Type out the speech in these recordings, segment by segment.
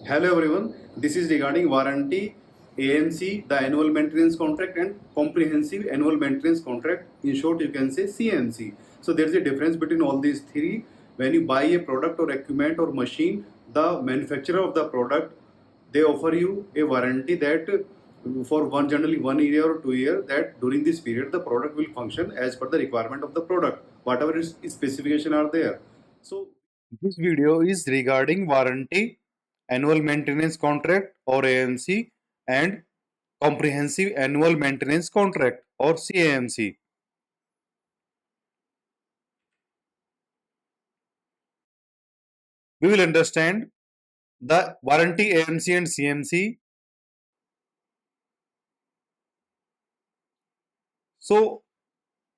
Hello everyone, this is regarding warranty, AMC, the annual maintenance contract and comprehensive annual maintenance contract. In short, you can say CMC. So there is a difference between all these three. When you buy a product or equipment or machine, the manufacturer of the product, they offer you a warranty that for generally 1 year or 2 year, that during this period the product will function as per the requirement of the product, whatever its specification are there. So this video is regarding warranty, annual maintenance contract or AMC, and comprehensive annual maintenance contract or CAMC. We will understand the warranty, AMC and CMC. So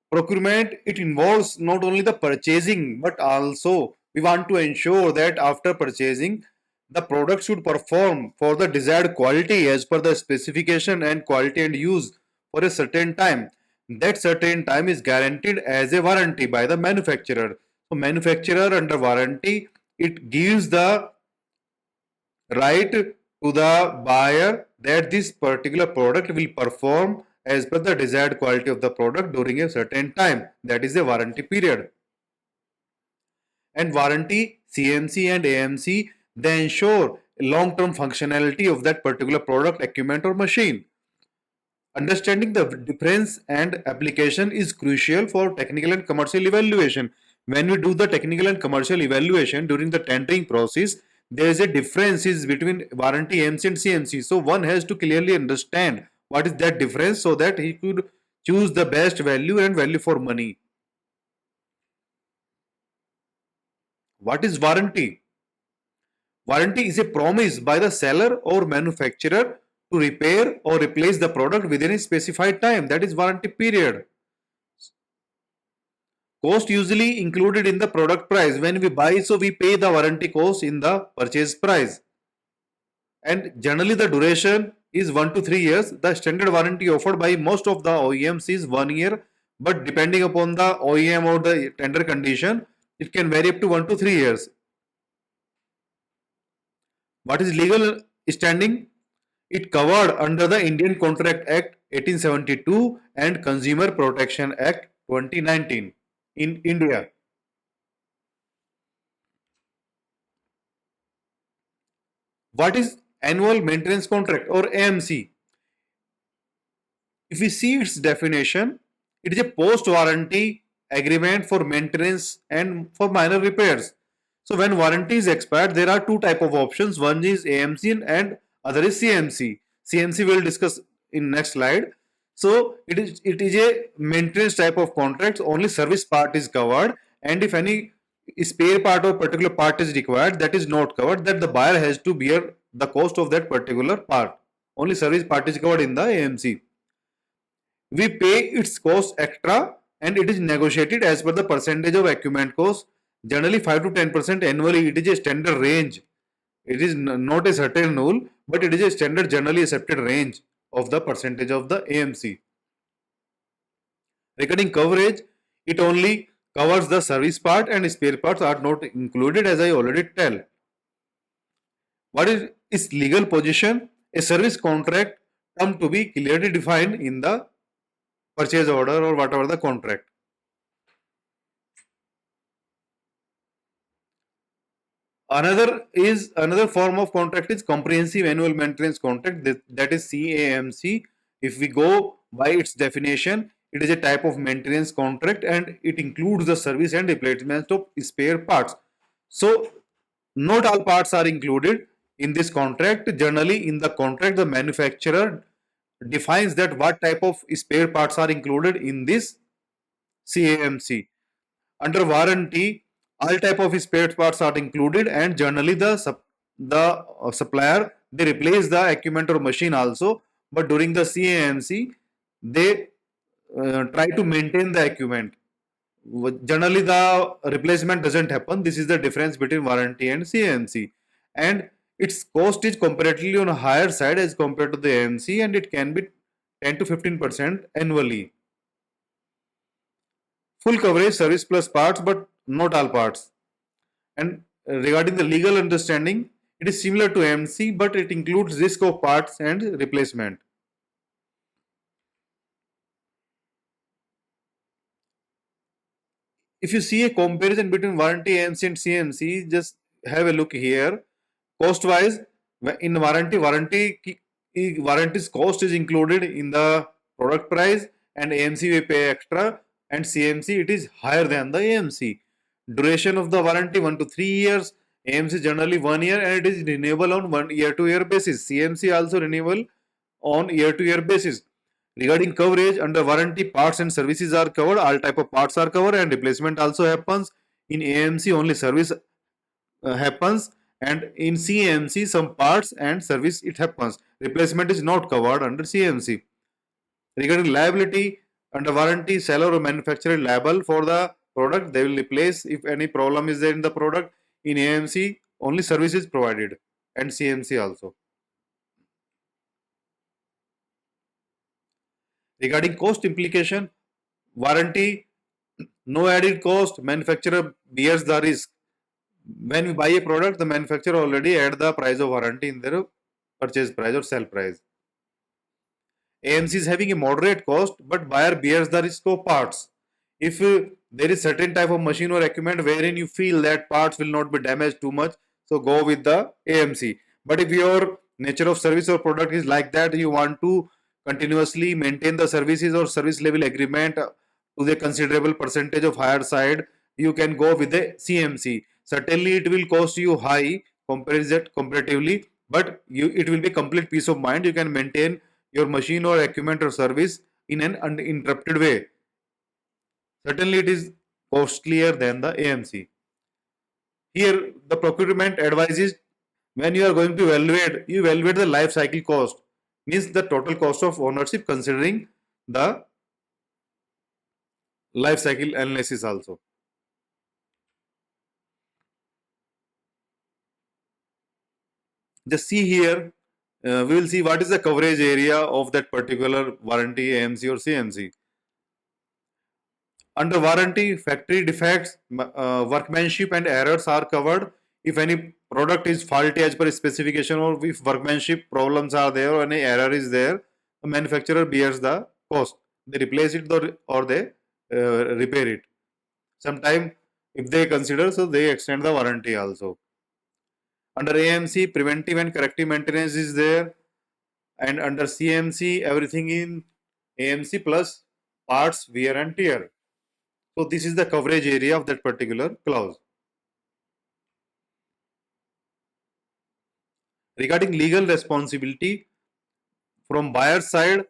procurement, it involves not only the purchasing but also we want to ensure that after purchasing the product should perform for the desired quality as per the specification and quality and use for a certain time. That certain time is guaranteed as a warranty by the manufacturer. So manufacturer under warranty, it gives the right to the buyer that this particular product will perform as per the desired quality of the product during a certain time. That is a warranty period. And warranty, CMC and AMC, they ensure long-term functionality of that particular product, equipment or machine. Understanding the difference and application is crucial for technical and commercial evaluation. When we do the technical and commercial evaluation during the tendering process, there is a difference between warranty AMC and CMC. So one has to clearly understand what is that difference so that he could choose the best value and value for money. What is warranty? Warranty is a promise by the seller or manufacturer to repair or replace the product within a specified time. That is warranty period. Cost usually included in the product price. When we buy, so we pay the warranty cost in the purchase price. And generally the duration is 1 to 3 years. The standard warranty offered by most of the OEMs is 1 year, but depending upon the OEM or the tender condition, it can vary up to 1 to 3 years. What is legal standing? It covered under the Indian Contract Act 1872 and Consumer Protection Act 2019 in India. What is annual maintenance contract or AMC? If we see its definition, it is a post-warranty agreement for maintenance and for minor repairs. So when warranty is expired, there are two type of options. One is AMC and other is CMC. CMC will discuss in next slide. So it is a maintenance type of contract. Only service part is covered, and if any spare part or particular part is required, that is not covered. That the buyer has to bear the cost of that particular part. Only service part is covered in the AMC. We pay its cost extra and it is negotiated as per the percentage of equipment cost. Generally 5 to 10% annually. It is a standard range. It is not a certain rule, but it is a standard generally accepted range of the percentage of the AMC. Regarding coverage, it only covers the service part and spare parts are not included, as I already tell. What is its legal position? A service contract come to be clearly defined in the purchase order or whatever the contract. Another form of contract is comprehensive annual maintenance contract, that is CAMC. If we go by its definition, it is a type of maintenance contract and it includes the service and replacement of spare parts. So not all parts are included in this contract. Generally in the contract, the manufacturer defines that what type of spare parts are included in this CAMC. Under warranty, all type of spare parts are included, and generally the supplier, they replace the equipment or machine also. But during the CAMC, they try to maintain the equipment. Generally, the replacement doesn't happen. This is the difference between warranty and CAMC, and its cost is comparatively on a higher side as compared to the AMC, and it can be 10 to 15% annually. Full coverage, service plus parts, but not all parts. And regarding the legal understanding, It is similar to AMC, but it includes risk of parts and replacement. If you see a comparison between warranty AMC and CMC, just have a look here. Cost wise, in warranty's cost is included in the product price, and AMC we pay extra, and CMC it is higher than the AMC. Duration of the warranty 1 to 3 years. AMC generally 1 year, and it is renewable on 1 year to year basis. CMC also renewable on year to year basis. Regarding coverage, under warranty, parts and services are covered. All type of parts are covered, and replacement also happens. In AMC, only service happens, and in CMC, some parts and service it happens. Replacement is not covered under CMC. Regarding liability, under warranty, seller or manufacturer liable for the product. They will replace if any problem is there in the product. In AMC, only service is provided, and CMC also. Regarding cost implication, warranty, no added cost, manufacturer bears the risk. When we buy a product, the manufacturer already add the price of warranty in their purchase price or sell price. AMC is having a moderate cost, but buyer bears the risk of parts. If there is certain type of machine or equipment wherein you feel that parts will not be damaged too much, so go with the AMC. But if your nature of service or product is like that, you want to continuously maintain the services or service level agreement to the considerable percentage of higher side, you can go with the CMC. Certainly, it will cost you high comparatively, but it will be complete peace of mind. You can maintain your machine or equipment or service in an uninterrupted way. Certainly, it is costlier than the AMC. Here, the procurement advises when you are going to evaluate, you evaluate the life cycle cost, means the total cost of ownership considering the life cycle analysis also. Just see here, we will see what is the coverage area of that particular warranty AMC or CMC. Under warranty, factory defects, workmanship and errors are covered. If any product is faulty as per specification, or if workmanship problems are there or any error is there, the manufacturer bears the cost. They replace it or they repair it. Sometime if they consider, so they extend the warranty also. Under AMC, preventive and corrective maintenance is there, and under CMC, everything in AMC plus parts, wear and tear. So this is the coverage area of that particular clause. Regarding legal responsibility, from buyer side,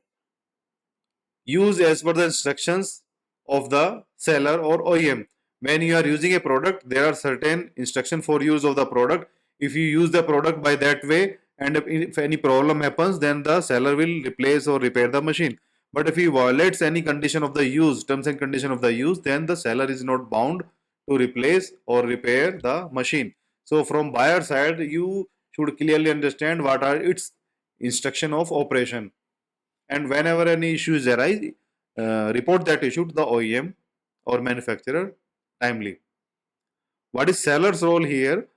use as per the instructions of the seller or OEM. When you are using a product, there are certain instruction for use of the product. If you use the product by that way, and if any problem happens, then the seller will replace or repair the machine. But if he violates any condition of the use, terms and condition of the use, then the seller is not bound to replace or repair the machine. So from buyer side, you should clearly understand what are its instruction of operation, and whenever any issues arise, report that issue to the OEM or manufacturer timely. What is seller's role here?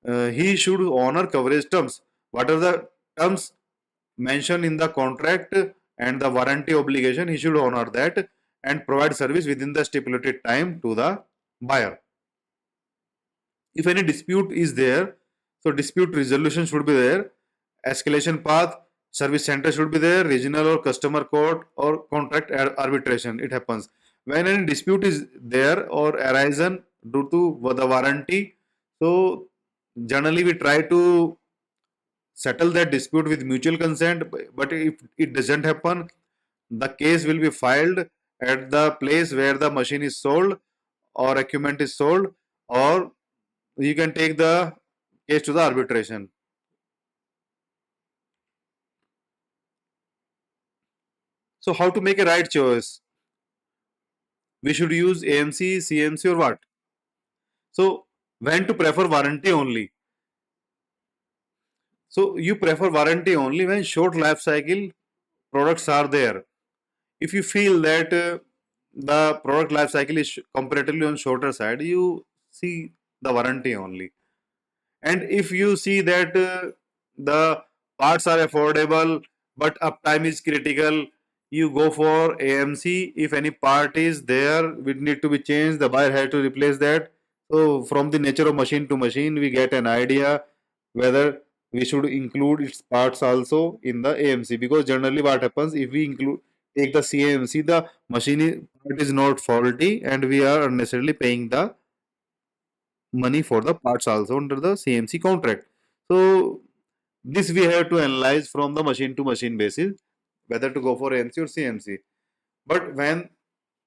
He should honor coverage terms. What are the terms mentioned in the contract and the warranty obligation? He should honor that and provide service within the stipulated time to the buyer. If any dispute is there, so dispute resolution should be there. Escalation path, service center should be there. Regional or customer court or contract arbitration. It happens when any dispute is there or arisen due to the warranty. So generally we try to settle that dispute with mutual consent. But if it doesn't happen, the case will be filed at the place where the machine is sold or equipment is sold, or you can take the case to the arbitration. So how to make a right choice? We should use AMC, CMC or what? So when to prefer warranty only? So you prefer warranty only when short life cycle products are there. If you feel that the product life cycle is comparatively on shorter side, you see the warranty only. And if you see that the parts are affordable but uptime is critical, you go for AMC. If any part is there, it need to be changed, the buyer has to replace that. So from the nature of machine to machine, we get an idea whether we should include its parts also in the AMC, because generally what happens, if we include take the CAMC, the part is not faulty and we are unnecessarily paying the money for the parts also under the CMC contract. So this we have to analyze from the machine to machine basis whether to go for AMC or CMC. But when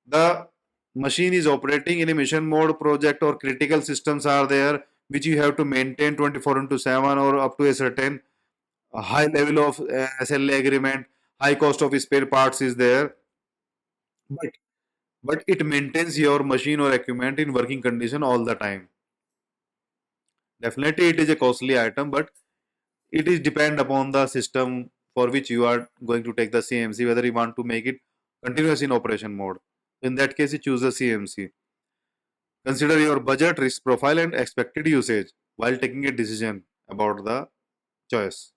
the machine is operating in a mission mode project or critical systems are there which you have to maintain 24 into 7 or up to a certain high level of SLA agreement, high cost of spare parts is there, but it maintains your machine or equipment in working condition all the time. Definitely it is a costly item, but it is depend upon the system for which you are going to take the CMC, whether you want to make it continuous in operation mode. In that case, you choose the CMC. Consider your budget, risk profile, and expected usage while taking a decision about the choice.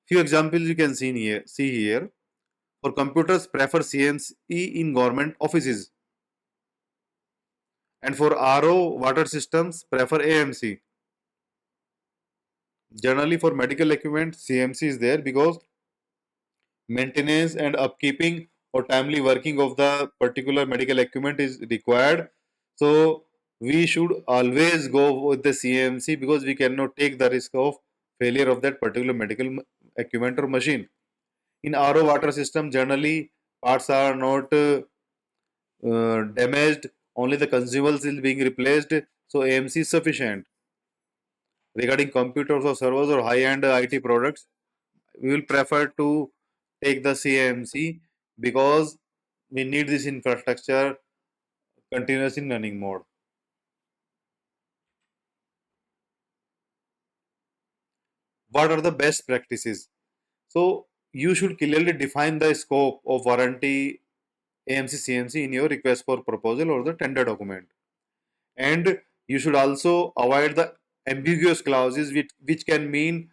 Few examples you can see here. For computers, prefer CMC in government offices, and for RO water systems, prefer AMC. Generally, for medical equipment, CMC is there because maintenance and upkeeping or timely working of the particular medical equipment is required. So we should always go with the CMC because we cannot take the risk of failure of that particular medical equipment or machine. In RO water system, generally parts are not damaged, only the consumables is being replaced. So AMC is sufficient. Regarding computers or servers or high-end IT products, we will prefer to take the CMC because we need this infrastructure continuous in running mode. What are the best practices? So you should clearly define the scope of warranty AMC CMC in your request for proposal or the tender document. And you should also avoid the ambiguous clauses which can mean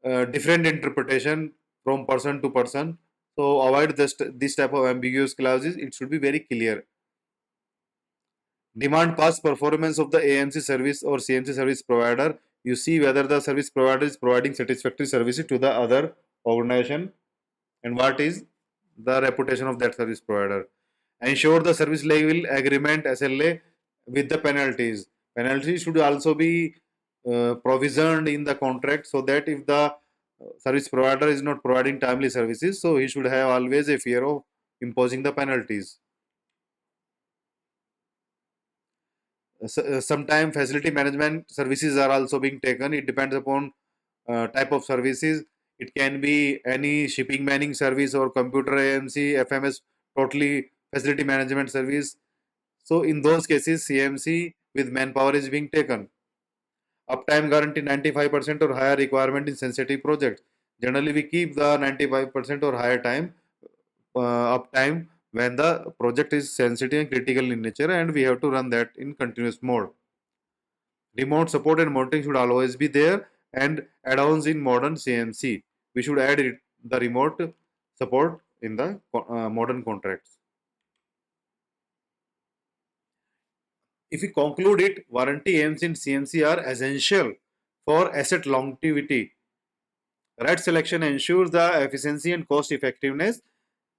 different interpretation from person to person. So avoid this type of ambiguous clauses. It should be very clear. Demand past performance of the AMC service or CMC service provider. You see whether the service provider is providing satisfactory services to the other organization and what is the reputation of that service provider. Ensure the service level agreement SLA with the penalties. Penalties should also be provisioned in the contract so that if the service provider is not providing timely services, so he should have always a fear of imposing the penalties. Sometimes facility management services are also being taken. It depends upon type of services. It can be any shipping manning service or computer AMC, FMS, totally facility management service. So in those cases, CMC with manpower is being taken. Uptime guarantee 95% or higher requirement in sensitive projects. Generally, we keep the 95% or higher time uptime when the project is sensitive and critical in nature, and we have to run that in continuous mode. Remote support and monitoring should always be there, and add-ons in modern CMC. We should add the remote support in the modern contracts. If we conclude it, warranty AMC and CMC are essential for asset longevity. Right selection ensures the efficiency and cost effectiveness.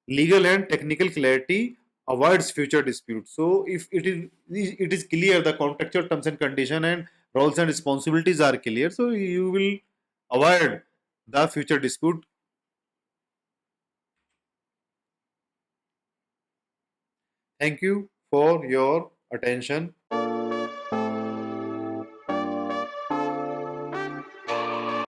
Legal and technical clarity avoids future disputes. So if it is clear, the contractual terms and condition and roles and responsibilities are clear, so you will avoid the future dispute. Thank you for your attention.